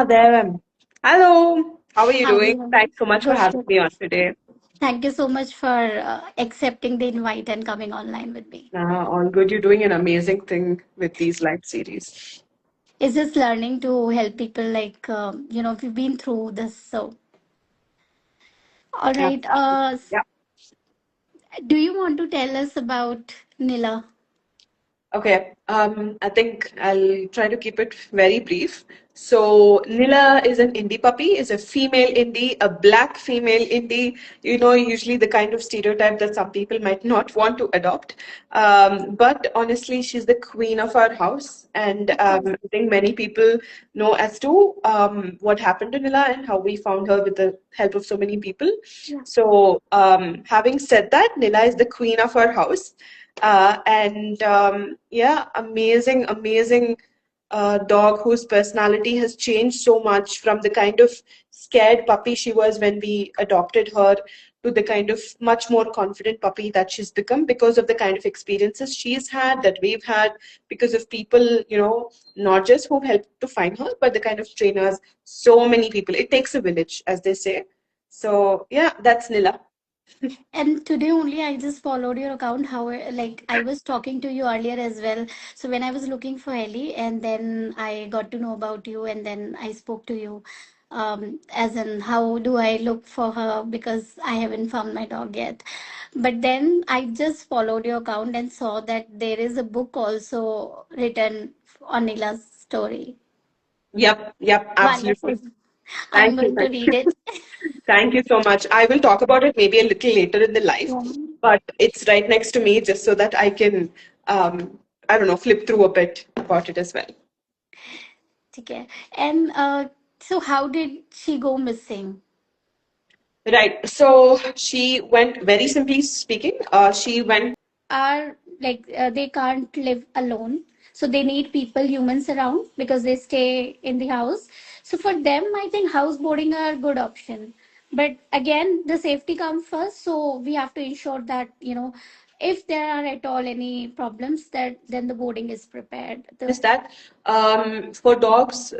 there I am. Hello. How are you How are doing? you? Thanks so much for Good, having good. me on today. Thank you so much for accepting the invite and coming online with me. All good. You're doing an amazing thing with these live series. It's just learning to help people we've been through this. So, all Yeah. right. Yeah. Do you want to tell us about Nila? Okay, I think I'll try to keep it very brief. So Nila is an indie puppy, is a female indie, a black female indie. You know, usually the kind of stereotype that some people might not want to adopt. But honestly, she's the queen of our house, and Of course. I think many people know as to what happened to Nila and how we found her with the help of so many people. Yeah. So, having said that, Nila is the queen of our house. And yeah, amazing dog whose personality has changed so much from the kind of scared puppy she was when we adopted her to the kind of much more confident puppy that she's become because of the kind of experiences she's had, that we've had, because of people, not just who helped to find her, but the kind of trainers, so many people. It takes a village, as they say. So, yeah, that's Nila. And today only I just followed your account. How like I was talking to you earlier as well. So when I was looking for Ellie, and then I got to know about you, and then I spoke to you. As in, how do I look for her because I haven't found my dog yet. But then I just followed your account and saw that there is a book also written on Nila's story. Yep, Wonderful. absolutely. I'm Thank you. going to Thank read it. Thank you so much. I will talk about it maybe a little later in the life, Yeah. but it's right next to me just so that I can, I don't know, flip through a bit about it as well. Okay. And so how did she go missing? Right. So she went, very simply speaking, she went. Are they can't live alone, so they need people, humans around because they stay in the house. So for them, I think house boarding are a good option. But again, the safety comes first, so we have to ensure that if there are at all any problems, that then the boarding is prepared. Is that for dogs,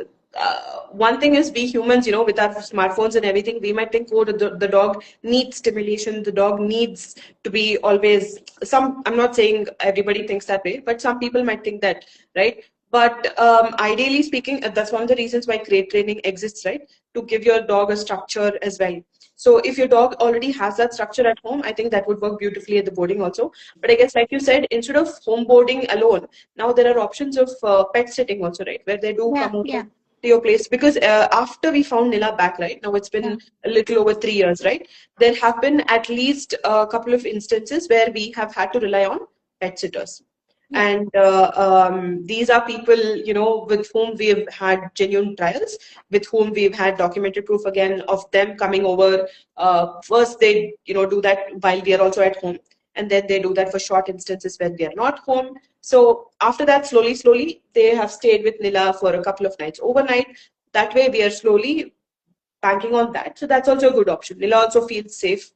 one thing is we humans, with our smartphones and everything, we might think, oh, the dog needs stimulation, the dog needs to be always I'm not saying everybody thinks that way, but some people might think that, right? But ideally speaking, that's one of the reasons why crate training exists, right? To give your dog a structure as well. So if your dog already has that structure at home, I think that would work beautifully at the boarding also. But I guess, like you said, instead of home boarding alone, now there are options of pet sitting also, right? Where they do Yeah, come over yeah, to your place. Because after we found Nila back, right? Now it's yeah, been a little over 3 years, right? There have been at least a couple of instances where we have had to rely on pet sitters. yeah, And these are people, with whom we've had genuine trials, with whom we've had documented proof again of them coming over. First, they, do that while we are also at home, and then they do that for short instances when we are not home. So after that, slowly, they have stayed with Nila for a couple of nights overnight. That way, we are slowly banking on that. So that's also a good option. Nila also feels safe.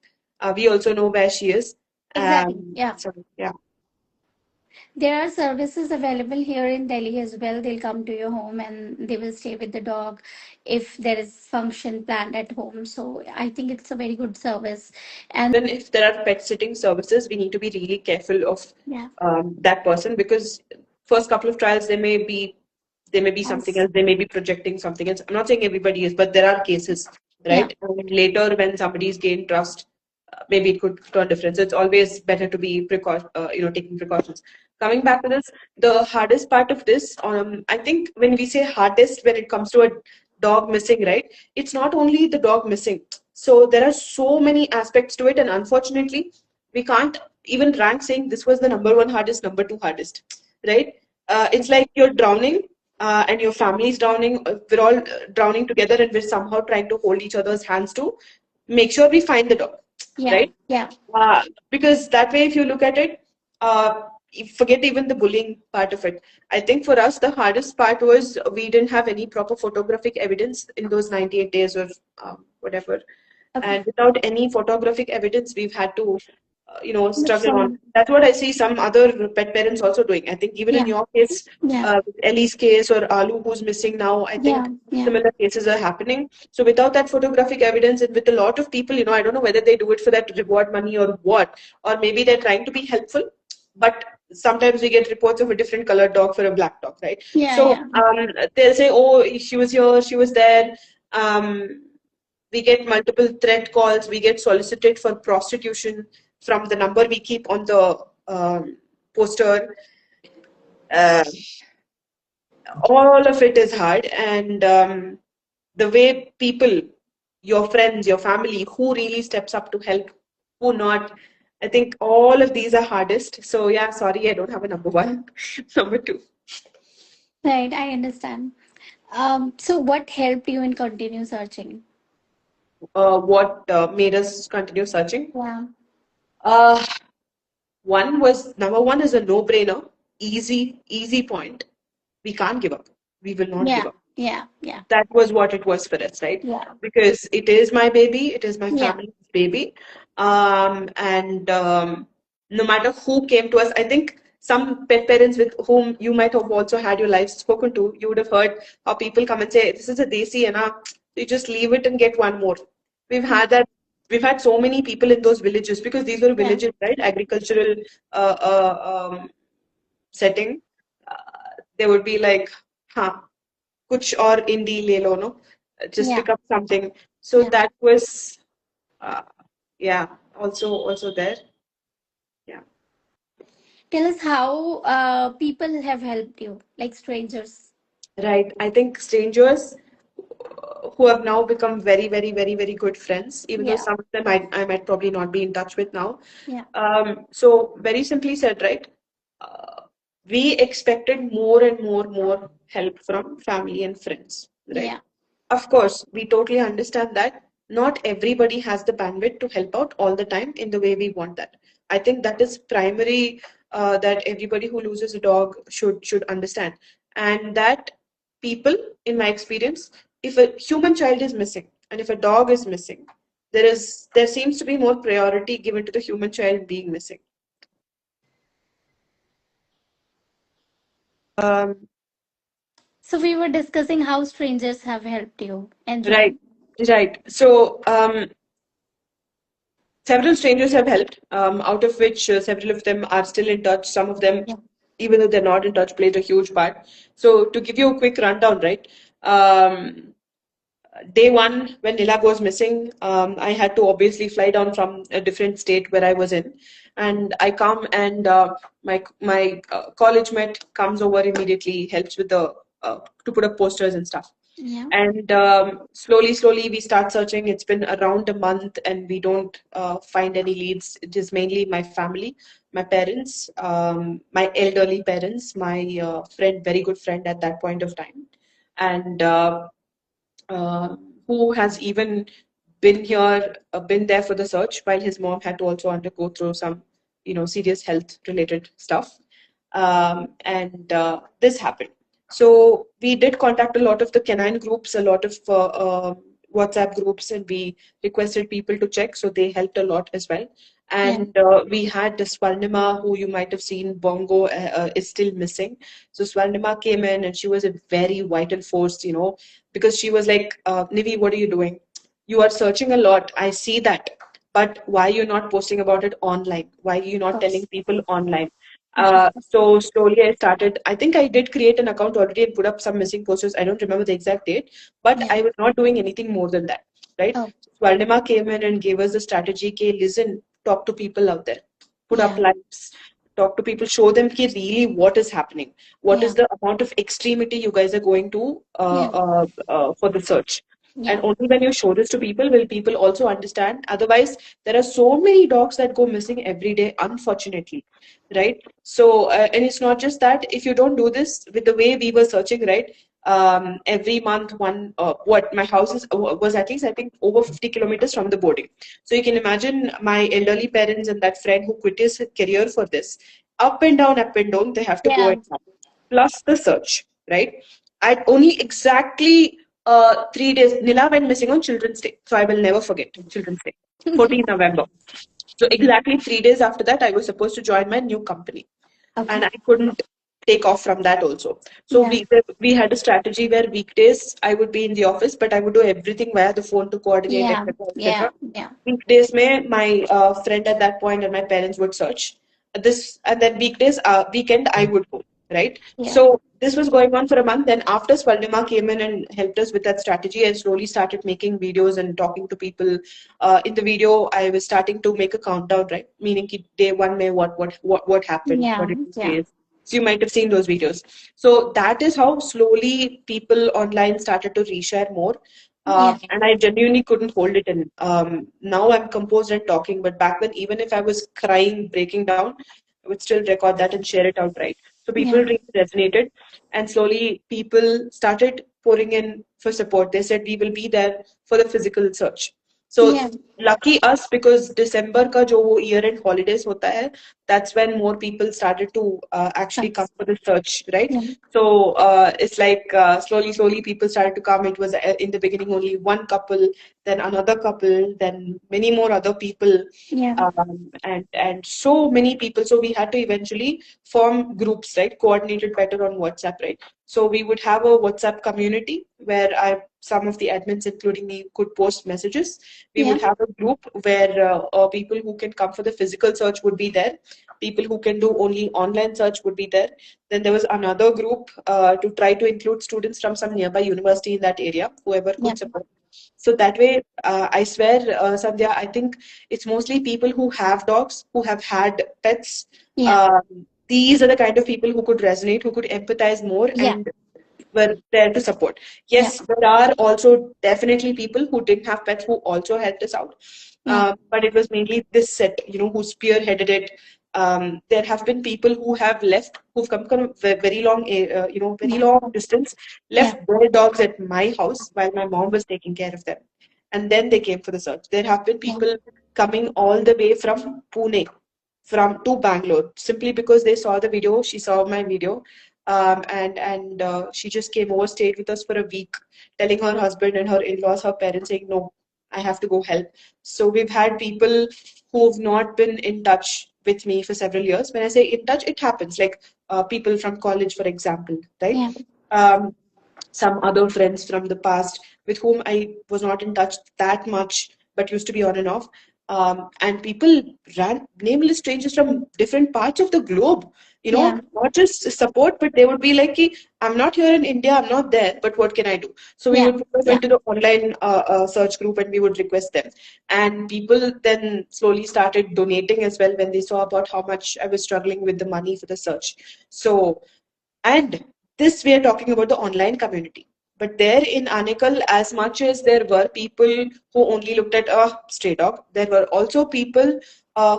We also know where she is. exactly. Yeah. So yeah. There are services available here in Delhi as well. They'll come to your home and they will stay with the dog if there is function planned at home. So I think it's a very good service. And Even if there are pet sitting services, we need to be really careful of yeah, that person, because first couple of trials they may be something yes, else, they may be projecting something else. I'm not saying everybody is, but there are cases, yeah, right? And later when somebody's gained trust, maybe it could turn different. So it's always better to be taking precautions. Coming back to this, the hardest part of this, I think when we say hardest when it comes to a dog missing, right? It's not only the dog missing. So there are so many aspects to it, and unfortunately, we can't even rank saying this was the number one hardest, number two hardest, right? It's like you're drowning, and your family's drowning. We're all drowning together, and we're somehow trying to hold each other's hands to make sure we find the dog, yeah, right? yeah, Because that way, if you look at it, you forget even the bullying part of it. I think for us, the hardest part was we didn't have any proper photographic evidence in those 98 days or whatever. okay, And without any photographic evidence, we've had to. That's struggle on. so. That's what I see some other pet parents also doing. I think even in Yeah, your case, yeah, with Ellie's case or Alu who's missing now, I yeah, think yeah, similar cases are happening. So without that photographic evidence, and with a lot of people, I don't know whether they do it for that reward money or what, or maybe they're trying to be helpful. But sometimes we get reports of a different colored dog for a black dog, right? yeah, So yeah. they'll say, "Oh, she was here, she was there." We get multiple threat calls. We get solicited for prostitution from the number we keep on the poster. Uh, all of it is hard, and the way people, your friends, your family, who really steps up to help, who not. I think all of these are hardest. So yeah, sorry, I don't have a number one. Number two. Right, I understand. So what helped you in continue searching? What made us continue searching? Yeah, Uh, Number one is a no-brainer, easy point. We can't give up. We will not give yeah, up. yeah, yeah, That was what it was for us, right? yeah, Because it is my baby, it is my yeah, family's baby. And no matter who came to us, I think some pet parents with whom you might have also had your life spoken to, you would have heard how people come and say, "This is a desi, and you just leave it and get one more." We've had that. We've had so many people in those villages because these were yeah, villages, right? Agricultural uh, setting. They would be like, "Huh, kuch और indie ले लो, no? Just yeah, pick up something." So yeah. that was, uh, yeah, also there. Yeah, Tell us how people have helped you, like strangers. right. I think strangers who have now become very, very, very, very good friends, even though Yeah, some of them I might probably not be in touch with now. yeah, So very simply said, right, uh, we expected more and more help from family and friends, right? yeah, Of course, we totally understand that not everybody has the bandwidth to help out all the time in the way we want that. I think that is primary, that everybody who loses a dog should understand, and that people, in my experience, if a human child is missing and if a dog is missing, there seems to be more priority given to the human child being missing. Um, so we were discussing how strangers have helped you and right, John. right. So several strangers have helped, out of which several of them are still in touch. Some of them, Yeah, even though they're not in touch, played a huge part. So, to give you a quick rundown, right? Um, Day one, when Nila goes missing, I had to obviously fly down from a different state where I was in, and I come and my college mate comes over immediately, helps with the to put up posters and stuff. yeah, And slowly we start searching. It's been around a month, and we don't find any leads. It is mainly my family, my parents, my elderly parents, my friend, very good friend at that point of time, and uh, who has even been there for the search, while his mom had to also undergo through some, serious health related stuff. And this happened. So we did contact a lot of the canine groups, a lot of WhatsApp groups, and we requested people to check. So they helped a lot as well. yeah. And we had Swarnima, who you might have seen, Bongo, is still missing. So Swarnima came in, and she was a very vital force, because she was like, Nivi, what are you doing? You are searching a lot. I see that. But why are you not posting about it online? Why are you Of not telling course. people online? Yeah, So slowly I started. I think I did create an account already and put up some missing posters. I don't remember the exact date, but yeah. I was not doing anything more than that. Right? Oh, Swaldema came in and gave us the strategy. Okay, listen, talk to people out there, put up yeah, lives, talk to people, show them ki really what is happening, what yeah, is the amount of extremity you guys are going to yeah, for the search. And yeah, only when you show this to people will people also understand. Otherwise, there are so many dogs that go missing every day, unfortunately, right? So, and it's not just that. If you don't do this with the way we were searching, right? Every month, what my house was at least, I think, over 50 kilometers from the boarding. So you can imagine my elderly parents and that friend who quit his career for this, up and down, they have to go yeah. and come. Plus the search, right? At only exactly 3 days, Nila went missing on Children's Day. So I will never forget Children's Day, 14th November. So exactly 3 days after that, I was supposed to join my new company, and Okay. I couldn't take off from that also. So Yeah. we had a strategy where weekdays I would be in the office, but I would do everything via the phone to coordinate, Yeah. etc., Yeah. etc. Yeah. Weekdays, mein, my friend at that point and my parents would search this, and then weekdays, weekend I would go, right. Yeah. So this was going on for a month. Then after Swaldima came in and helped us with that strategy, I slowly started making videos and talking to people. In the video, I was starting to make a countdown, right? Meaning ki day one, may what happened, what Yeah. did we Yeah. face. So you might have seen those videos. So that is how slowly people online started to reshare more. Yeah. And I genuinely couldn't hold it in. Now I'm composed and talking, but back then, even if I was crying, breaking down, I would still record that and share it outright. So people Yeah. really resonated, and slowly people started pouring in for support. They said we will be there for the physical search. So Yeah. lucky us, because December ka jo wo year-end holidays hota hai, that's when more people started to actually come for the search, right? Yeah. So it's like slowly people started to come. It was in the beginning only one couple, then another couple, then many more other people, Yeah. and so many people. So we had to eventually form groups, right? Coordinated better on WhatsApp, right? So we would have a WhatsApp community where some of the admins, including me, could post messages. We Yeah. would have a group where people who can come for the physical search would be there. People who can do only online search would be there. Then there was another group to try to include students from some nearby university in that area, whoever Yeah. could support. So that way, I swear, Sandhya, I think it's mostly people who have dogs, who have had pets. Yeah. These are the kind of people who could resonate, who could empathize more, Yeah. and were there to support. Yeah. Yes, there are also definitely people who didn't have pets who also helped us out. Yeah. But it was mainly this set, who spearheaded it. There have been people who have left, who've come from very long, very Yeah. long distance, Yeah. left their dogs at my house while my mom was taking care of them. And then they came for the search. There have been Yeah. people coming all the way from Pune, from to Bangalore, simply because they saw the video. She saw my video, and she just came over, stayed with us for a week, telling her husband and her in-laws, her parents, saying, "No, I have to go help." So we've had people who've not been in touch with me for several years. When I say in touch, it happens. Like people from college, for example, right? Yeah. Um, some other friends from the past with whom I was not in touch that much, but used to be on and off. And people ran nameless strangers from different parts of the globe, Yeah. not just support, but they would be like, "Ki, I'm not here in India, I'm not there, but what can I do?" So we Yeah. would put them Yeah. into the online search group and we would request them. And people then slowly started donating as well when they saw about how much I was struggling with the money for the search. So, and this we are talking about the online community. But there in Anekal, as much as there were people who only looked at a stray dog, there were also people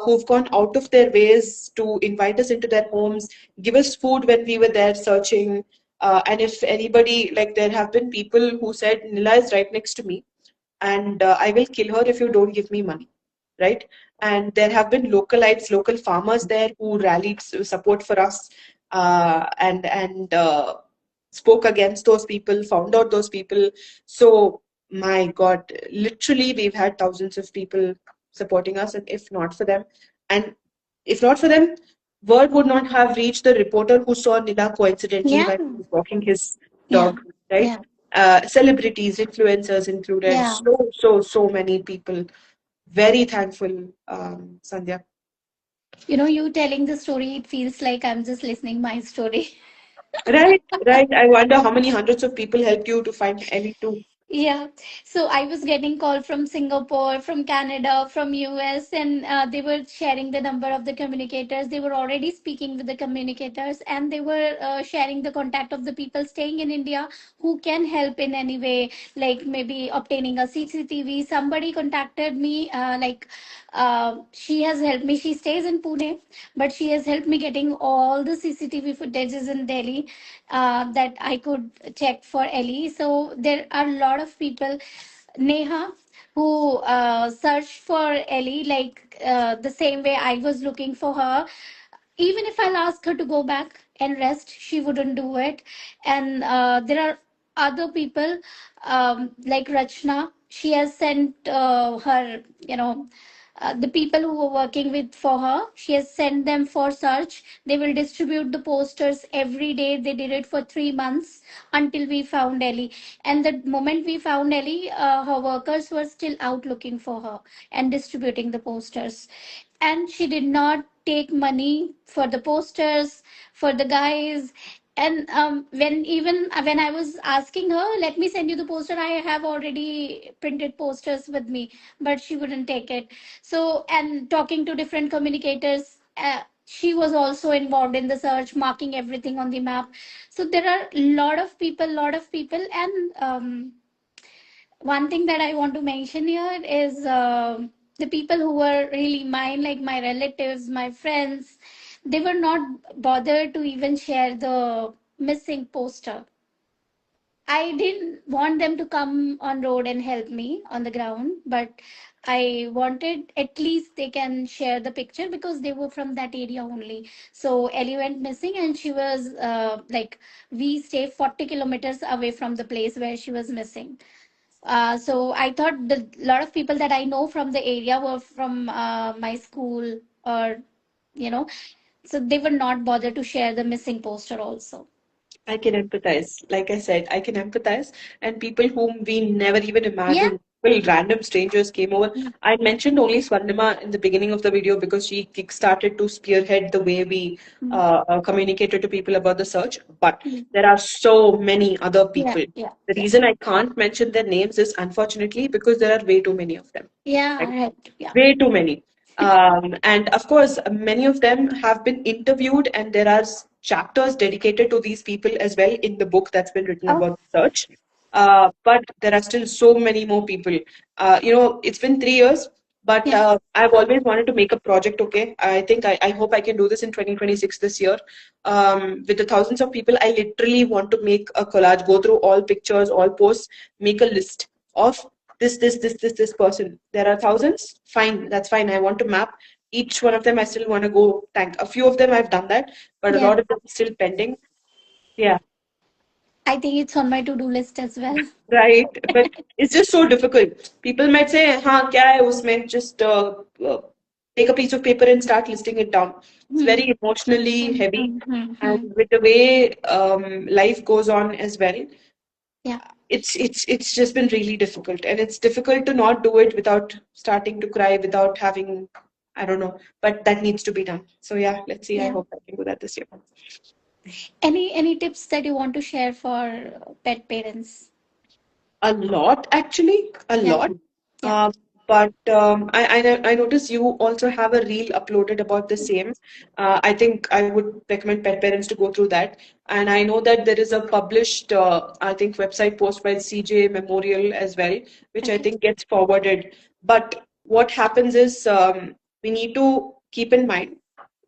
who've gone out of their ways to invite us into their homes, give us food when we were there searching. And if anybody, like there have been people who said, "Nila is right next to me, and I will kill her if you don't give me money," right? And there have been localites, local farmers there who rallied support for us, and spoke against those people, found out those people. So my God, literally, we've had thousands of people supporting us, and and if not for them, word would not have reached the reporter who saw Nila coincidentally Yeah. while he was walking his Yeah. dog, right? Yeah. Celebrities, influencers included, Yeah. so many people. Very thankful, Sandhya. You telling the story, it feels like I'm just listening my story. Right, right. I wonder how many hundreds of people helped you to find Ellie too. Yeah. So I was getting call from Singapore, from Canada, from US, and they were sharing the number of the communicators. They were already speaking with the communicators, and they were sharing the contact of the people staying in India who can help in any way, like maybe obtaining a CCTV. Somebody contacted me, she has helped me. She stays in Pune, but she has helped me getting all the CCTV footages in Delhi that I could check for Ellie. So there are a lot of people, Neha, who searched for Ellie like the same way I was looking for her. Even if I'll ask her to go back and rest, she wouldn't do it. And there are other people like Rachna. She has sent her, the people who were working with for her, she has sent them for search. They will distribute the posters every day. They did it for 3 months until we found Ellie. And the moment we found Ellie, her workers were still out looking for her and distributing the posters. And she did not take money for the posters, for the guys. And when I was asking her, let me send you the poster, I have already printed posters with me, but she wouldn't take it. So, and talking to different communicators, she was also involved in the search, marking everything on the map. So there are a lot of people. And one thing that I want to mention here is the people who were really mine, like my relatives, my friends, they were not bothered to even share the missing poster. I didn't want them to come on road and help me on the ground, but I wanted at least they can share the picture because they were from that area only. So Ellie went missing, and she was like, we stay 40 kilometers away from the place where she was missing. So I thought the lot of people that I know from the area were from my school, or you know, so they were not bothered to share the missing poster also. I can empathize. Like I said, I can empathize. And people whom we never even Yeah. imagined, people, random strangers came over. Mm, I mentioned only Swarnima in the beginning of the video because she kickstarted to spearhead the way we mm, communicated to people about the search. But mm. there are so many other Yeah, people. yeah, The yeah. reason I can't mention their names is unfortunately because there are way too many of them. Yeah, Like, right. Yeah. way too many. And of course, many of them have been interviewed, and there are chapters dedicated to these people as well in the book that's been written Oh, about the search. But there are still so many more people. It's been 3 years, but yeah. I've always wanted to make a project. Okay, I think I hope I can do this in 2026 this year. With the thousands of people, I literally want to make a collage, go through all pictures, all posts, make a list of this person. There are thousands. Fine, that's fine. I want to map each one of them. I still want to go thank. A few of them I've done that, but a Yeah. lot of them still pending. Yeah, I think it's on my to-do list as well. right. But it's just so difficult. People might say, "हाँ क्या है उसमें?" Just take a piece of paper and start listing it down. It's Hmm. very emotionally Hmm, heavy, hmm, hmm, and hmm. with the way life goes on as well, Yeah, it's just been really difficult, and it's difficult to not do it without starting to cry, without having, I don't know, but that needs to be done. So yeah, let's see. I yeah. hope I can do that this year. Any tips that you want to share for pet parents? A lot, actually, a Yeah, lot. yeah. Uh, but I notice you also have a reel uploaded about the same. I think I would recommend pet parents to go through that. And I know that there is a published, I think, website post by CJ Memorial as well, which I Okay. think gets forwarded. But what happens is we need to keep in mind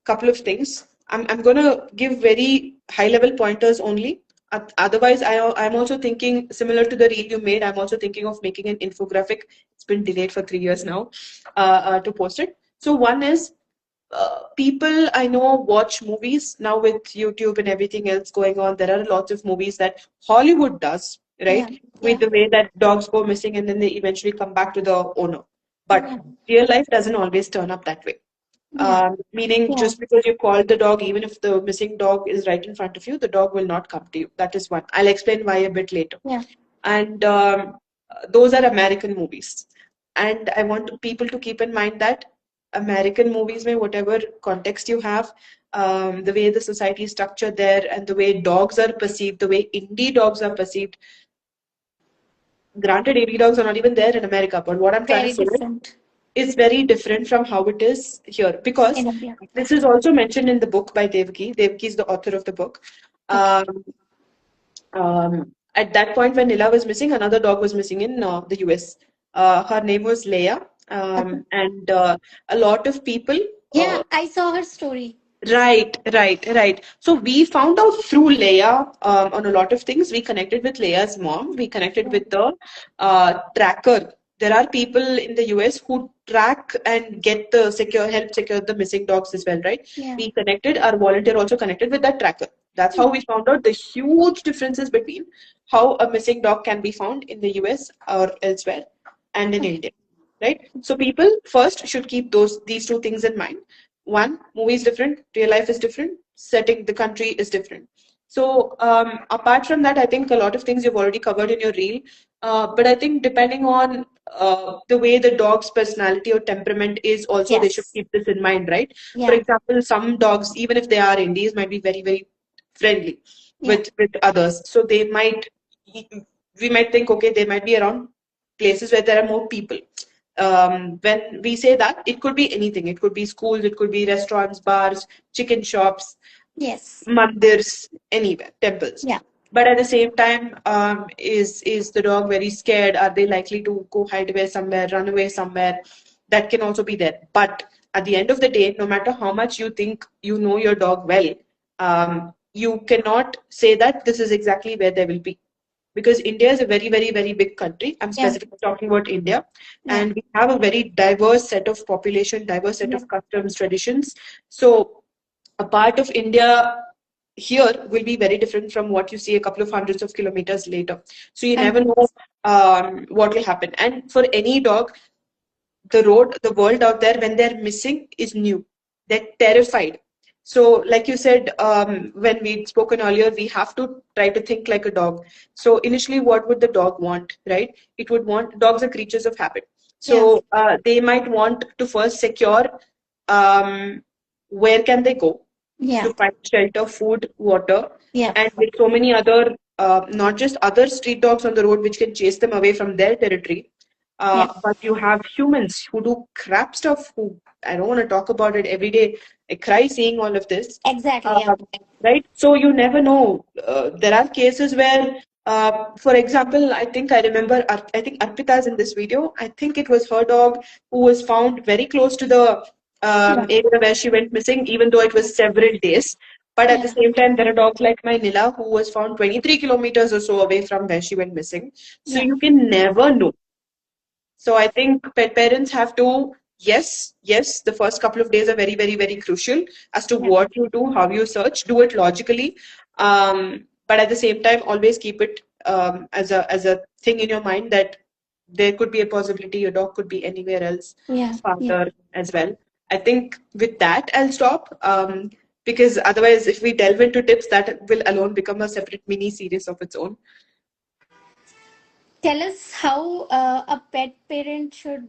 couple of things. I'm going to give very high level pointers only. Otherwise, I'm also thinking similar to the reel you made. I'm also thinking of making an infographic. It's been delayed for 3 years now to post it. So one is people I know watch movies now with YouTube and everything else going on. There are lots of movies that Hollywood does, Yeah, right? With yeah, the way that dogs go missing and then they eventually come back to the owner. But yeah, real life doesn't always turn up that way. yeah, Meaning, yeah, just because you called the dog, even if the missing dog is right in front of you, the dog will not come to you. That is one. I'll explain why a bit later. yeah. And those are American movies. And I want people to keep in mind that American movies, may whatever context you have, the way the society is structured there, and the way dogs are perceived, the way indie dogs are perceived. Granted, indie dogs are not even there in America, but what I'm trying to Very say different is very different from how it is here because in India. Yeah. this is also mentioned in the book by Devaki. Devaki is the author of the book. Okay. Um, at that point, when Nila was missing, another dog was missing in the US. Her name was Leia, Okay. and a lot of people. Yeah, I saw her story. Right. So we found out through Leia on a lot of things. We connected with Leia's mom. We connected Yeah, with the tracker. There are people in the US who track and get the help secure the missing dogs as well, right? yeah. We connected, our volunteer also connected with that tracker. That's how we found out the huge differences between how a missing dog can be found in the US or elsewhere and in Okay. India. right? So people first should keep these two things in mind. One, movie is different, real life is different, setting the country is different. So apart from that, I think a lot of things you've already covered in your reel. But I think depending on the way the dog's personality or temperament is, also they should Yes. keep this in mind, right? For Yeah. example, some dogs, even if they are indies, might be very, very friendly Yeah. with others. So they might, we might think, okay, they might be around places where there are more people. When we say that, it could be anything. It could be schools, it could be restaurants, bars, chicken shops, Yes. mandirs, anywhere, temples. Yeah. But at the same time, is the dog very scared? Are they likely to go hide away somewhere, run away somewhere? That can also be there. But at the end of the day, no matter how much you think you know your dog well, you cannot say that this is exactly where they will be, because India is a very, very, very big country. I'm Yeah. specifically talking about India, Yeah. and we have a very diverse set of population, diverse set Yeah. of customs, traditions. So a part of India here will be very different from what you see a couple of hundreds of kilometers later. So you never know Agree. what will happen. And for any dog, the world out there, when they're missing, is new. They're terrified. So, like you said, when we'd spoken earlier, we have to try to think like a dog. So, initially, what would the dog want, right? It would want, dogs are creatures of habit. Yeah. So, they might want to first secure um, where can they go Yeah. to find shelter, food, water, Yeah. and with so many other, not just other street dogs on the road which can chase them away from their territory, Yeah. but you have humans who do crap stuff. Who, I don't want to talk about it every day. I cry seeing all of this. Exactly. Yeah. Um, right? So you never know. There are cases where, for example, I think I remember, I think Arpita is in this video. I think it was her dog who was found very close to the Yeah. area where she went missing, even though it was several days. But at the Yeah. same time, there are dogs like my Nila who was found 23 kilometers or so away from where she went missing. So Yeah. you can never know. So I think pet parents have to, yes, the first couple of days are very, very, very crucial as to Yeah. what you do, how you search, do it logically. But at the same time, always keep it as a thing in your mind that there could be a possibility your dog could be anywhere else, Yeah. Yeah. farther as well. I think with that, I'll stop. Because otherwise, if we delve into tips, that will alone become a separate mini series of its own. Tell us how a pet parent should,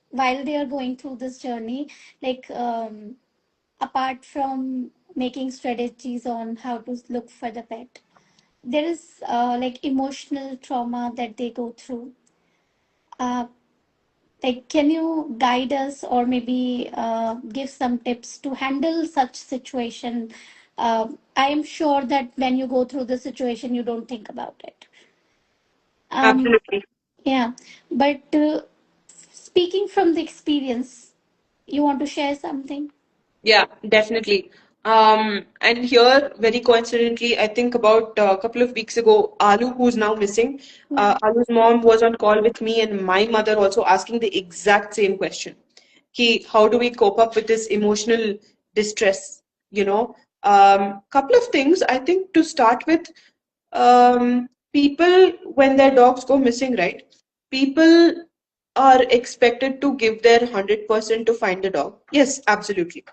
while they are going through this journey, like apart from making strategies on how to look for the pet, there is like emotional trauma that they go through. Uh, like, can you guide us or maybe give some tips to handle such situation? I am sure that when you go through the situation, you don't think about it. Um, Absolutely. yeah, but speaking from the experience, you want to share something? Yeah, definitely. And here, very coincidentally, I think about a couple of weeks ago, Alu, who's now missing, Yeah, Alu's mom was on call with me and my mother also asking the exact same question. Ki, how do we cope up with this emotional distress? You know, couple of things I think to start with, people, when their dogs go missing, right? People are expected to give their 100% to find the dog. Yes, absolutely,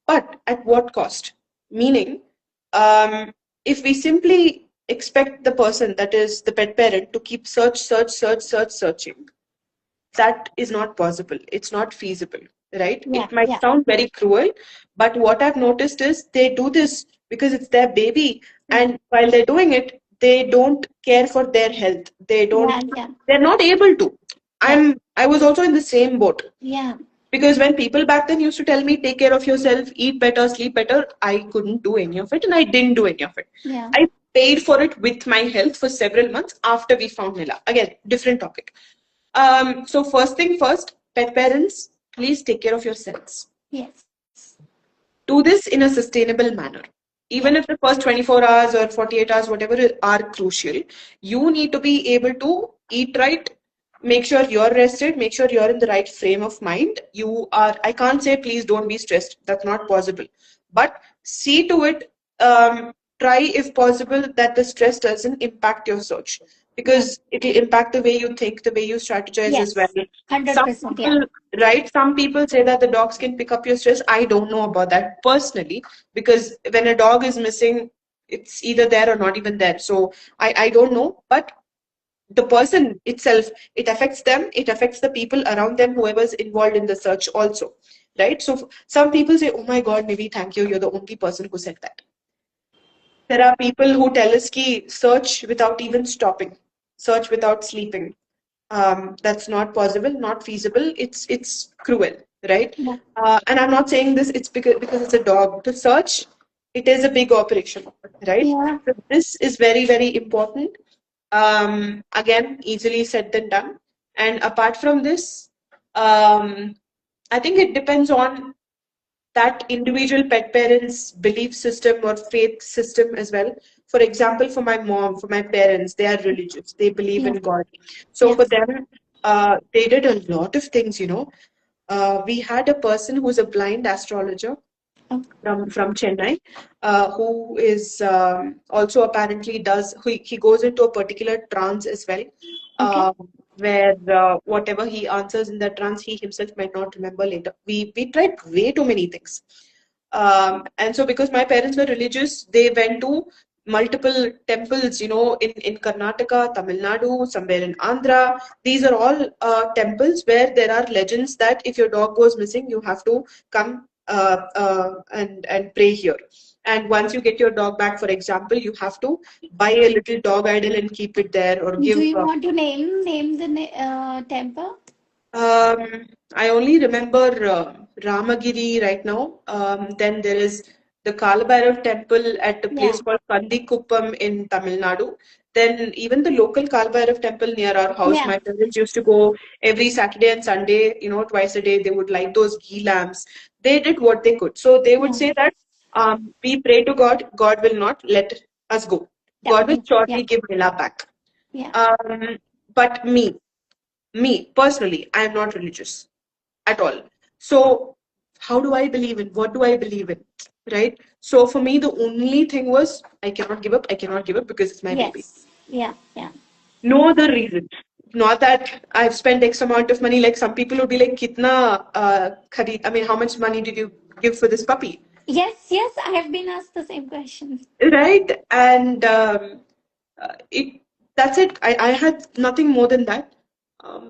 but at what cost? Meaning, if we simply expect the person, that is the pet parent, to keep searching, that is not possible. It's not feasible, right? yeah, It might yeah, sound very cruel, but what I've noticed is they do this because it's their baby, yeah, and while they're doing it, they don't care for their health. yeah, yeah, They're not able to. yeah, I was also in the same boat. yeah, Because when people back then used to tell me, take care of yourself, eat better, sleep better, I couldn't do any of it and I didn't do any of it. yeah. I paid for it with my health for several months after we found Nila. Again, different topic. So, first thing first, pet parents, please take care of yourselves. Yes. Do this in a sustainable manner. Yeah, Even if the first 24 hours or 48 hours, whatever, are crucial, you need to be able to eat right, make sure you're rested, make sure you're in the right frame of mind. I can't say please don't be stressed, that's not possible. But see to it, try if possible that the stress doesn't impact your search. because it will impact the way you think, the way you strategize as well. Yes. Some 100%. Yeah. people, right? Some people say that the dogs can pick up your stress. I don't know about that personally, because when a dog is missing, it's either there or not even there. So I don't know. But the person itself, it affects them, it affects the people around them, whoever's involved in the search also. Right? So some people say, oh my God, maybe thank you, you're the only person who said that. There are people who tell us ki search without even stopping, search without sleeping. That's not possible, not feasible. It's cruel, right? Yeah. And I'm not saying this. It's because it's a dog. To search, it is a big operation, right? Yeah. So this is very very important. Again, easily said than done. And apart from this, I think it depends on that individual pet parents' belief system or faith system as well. For example, for my mom, for my parents, they are religious. They believe Yeah. in God. So Yeah. for them, they did a lot of things, you know. We had a person who's a blind astrologer Oh, from Chennai, who is also apparently does he goes into a particular trance as well, okay. uh, where whatever he answers in that trance, he himself might not remember later. We tried way too many things, and so because my parents were religious, they went to multiple temples, you know, in Karnataka, Tamil Nadu, somewhere in Andhra. These are all temples where there are legends that if your dog goes missing, you have to come and pray here. And once you get your dog back, for example, you have to buy a little dog idol and keep it there, or Do give. you want to name the temple? I only remember Ramagiri right now. Then there is the Kalabhairav temple at a Yeah. place called Kandikuppam in Tamil Nadu. Then even the local Kalabhairav temple near our house, Yeah. my parents used to go every Saturday and Sunday, you know, twice a day. They would light those ghee lamps. They did what they could. So they would Yeah. say that we pray to God, God will not let us go. Yeah. God will Yeah. surely give Nila back. Yeah. Um, but me personally, I am not religious at all. So how do I believe in? What do I believe in? Right? So for me, the only thing was I cannot give up. I cannot give up because it's my baby. Yes. Yeah. Yeah. No other reason. Not that I've spent X amount of money. Like some people would be like, "Kitna khareed? I mean, how much money did you give for this puppy?" Yes. Yes. I have been asked the same question. Right? And it that's it. I had nothing more than that.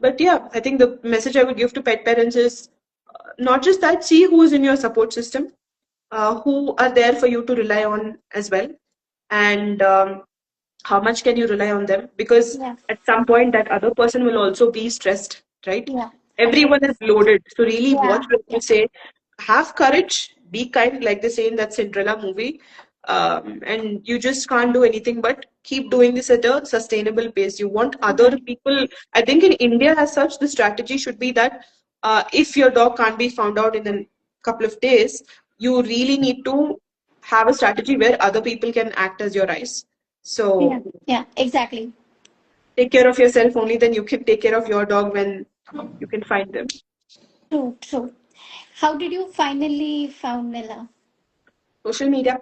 But yeah, I think the message I would give to pet parents is not just that, see who is in your support system, who are there for you to rely on as well, and how much can you rely on them? Because Yeah. at some point, that other person will also be stressed, right? Yeah. Everyone is 100%. loaded. So really watch Yeah. what you Yeah. say. Have courage, be kind, like they say in that Cinderella movie. And you just can't do anything but keep doing this at a sustainable pace. You want Yeah. other people. I think in India, as such, the strategy should be that if your dog can't be found out in a couple of days, you really need to have a strategy where other people can act as your eyes. Yeah. So Yeah. Exactly. take care of yourself, only then you can take care of your dog when you can find them. True. True. How did you finally found Nila? Social media.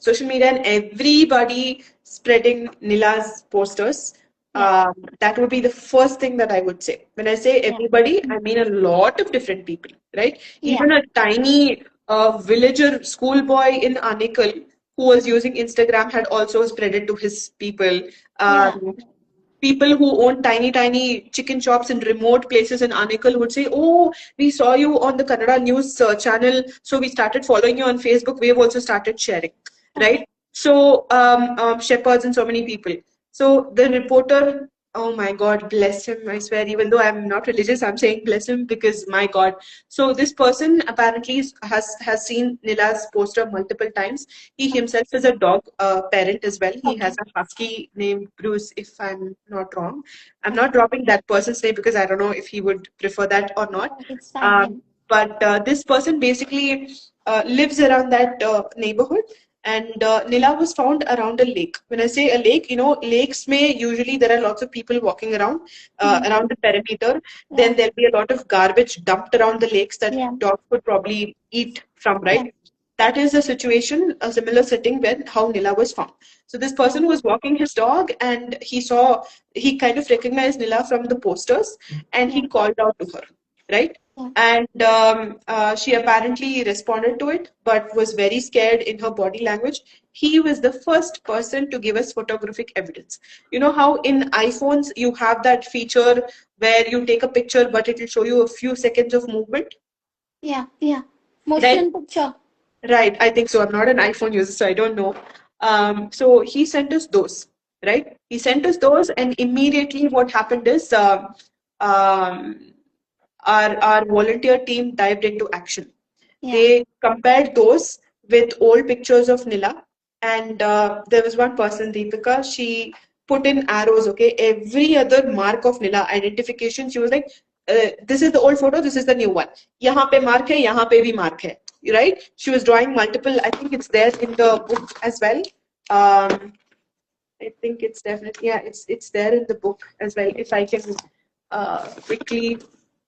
Social media and everybody spreading Nila's posters. Yeah. That would be the first thing that I would say. When I say Yeah. everybody, I mean a lot of different people, right? Yeah. Even a tiny villager schoolboy in Anikal who was using Instagram had also spread it to his people. Yeah. Um, People who own tiny, tiny chicken shops in remote places in Anikal would say, "Oh, we saw you on the Kannada news channel, so we started following you on Facebook. We have also started sharing," Okay. right? So, shepherds and so many people. So the reporter, oh my God, bless him. I swear, even though I'm not religious, I'm saying bless him because my God. So this person apparently has seen Nila's poster multiple times. He himself is a dog parent as well. He has Okay. a husky named Bruce, if I'm not wrong. I'm not dropping that person's name because I don't know if he would prefer that or not. Yeah, it's fine. Yeah. But this person basically lives around that neighborhood. And Nila was found around a lake. When I say a lake, you know, lakes may usually there are lots of people walking Mhm. around the perimeter. Yeah. Then there'll be a lot of garbage dumped around the lakes that Yeah. dogs could probably eat from, Yeah. right? that is a situation, a similar setting when how Nila was found. So this person was walking his dog and he kind of recognized Nila from the posters and Yeah. he called out to her, right? Yeah. And she apparently responded to it, but was very scared in her body language. He was the first person to give us photographic evidence. You know how in iPhones you have that feature where you take a picture, but it will show you a few seconds of movement, Yeah. Yeah. right? Motion picture. Right, I think so. I'm not an iPhone user, so I don't know. So he sent us those, right? He sent us those, and immediately what happened is um, our volunteer team dived into action. Yeah. They compared those with old pictures of Nila, and there was one person, Deepika. She put in arrows. Okay, every other mark of Nila identification. She was like, "This is the old photo. This is the new one. यहाँ पे mark है, यहाँ पे भी mark है." Right? She was drawing multiple. I think it's there in the book as well. Um, I think it's definitely, yeah, it's there in the book as well. If I can quickly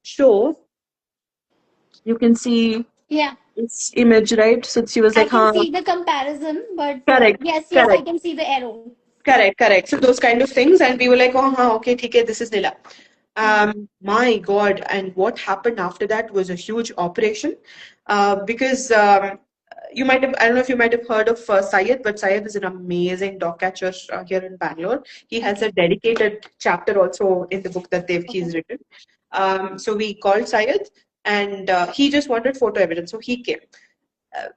show, you can see Yeah. its image, right? So she was I like, can huh, see the comparison, but correct, yes, yes, I correct, can see the arrow. correct, correct. So those kind of things, and we were like, oh, huh, okay, okay, this is Nila. Yeah. My God, and what happened after that was a huge operation, because you might have, I don't know if you might have heard of Syed, but Syed is an amazing dog catcher here in Bangalore. He has Okay. a dedicated chapter also in the book that Okay. he's written. So we called Syed, and he just wanted photo evidence, so he came. Uh,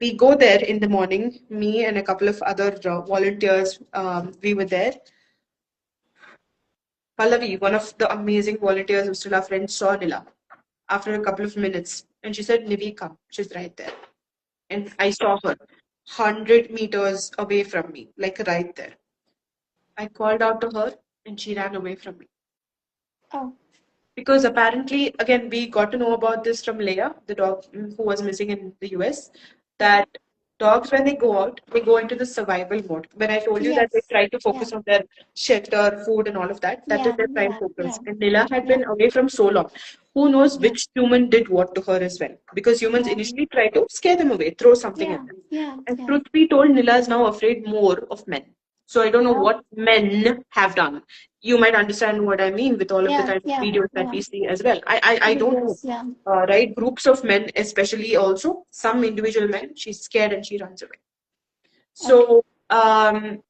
we go there in the morning, me and a couple of other volunteers, we were there. Pallavi, one of the amazing volunteers who's still our friend, saw Nila after a couple of minutes. And she said, Nivi, come. She's right there. And I saw her 100 meters away from me, like right there. I called out to her and she ran away from me. Oh. Because apparently, again, we got to know about this from Leia, the dog who was missing in the US, Yeah. that dogs, when they go out, they go into the survival mode. When I told you that they Yes. try to Yeah. focus on their shelter, food, and all of that, that is Yeah. their prime Yeah. focus. Yeah. And Nila had Yeah. been away from so long. Who knows Yeah. which human did what to her as well? Because humans Yeah. initially try to scare them away, throw something at Yeah. them. Yeah. And Yeah. truth be told, Nila is now afraid more of men. So I don't know Oh. what men have done. You might understand what I mean with all of the Yeah. kind of Yeah. videos that Yeah. we see as well. I don't know. Videos. Yeah. Right? Groups of men, especially also some individual men, she's scared and she runs away. Okay. So um,